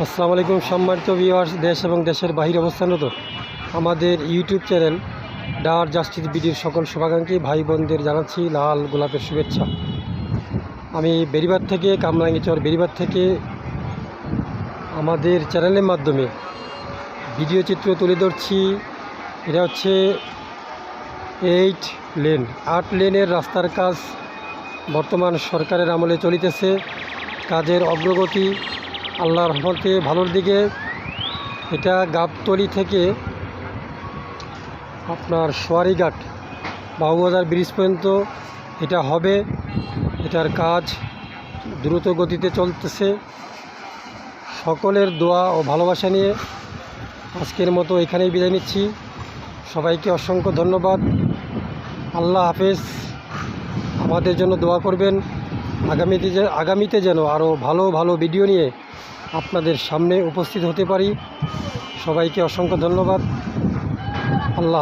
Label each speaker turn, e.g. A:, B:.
A: আসসালামু আলাইকুম সম্মানিত ভিউয়ার্স, দেশ এবং দেশের বাহিরে অবস্থানরত আমাদের ইউটিউব চ্যানেল ডার জাস্টিস বিডির সকল শুভাকাঙ্ক্ষী ভাই বোনদের জানাচ্ছি লাল গোলাপের শুভেচ্ছা। আমি বেরিবাদ থেকে কামরাঙ্গীচর বেরিবাদ থেকে আমাদের চ্যানেলের মাধ্যমে ভিডিও চিত্র তুলে ধরছি। এটা হচ্ছে 8 লেন 8 লেনের রাস্তার কাজ বর্তমান সরকারের আমলে চলিতেছে। কাজের অগ্রগতি আল্লাহর রহমতে ভালোর দিকে। এটা গাবতলী থেকে আপনার সোয়ারিঘাট বাবুবাজার ব্রিজ পর্যন্ত এটা হবে। এটার কাজ দ্রুত গতিতে চলতেছে। সকলের দোয়া ও ভালোবাসা নিয়ে আজকের মতো এখানেই বিদায় নিচ্ছি। সবাইকে অসংখ্য ধন্যবাদ। আল্লাহ হাফেজ। আমাদের জন্য দোয়া করবেন। আগামীতে যেন আরও ভালো ভালো ভিডিও নিয়ে আপনাদের সামনে উপস্থিত হতে পারি। সবাইকে অসংখ্য ধন্যবাদ। আল্লাহ।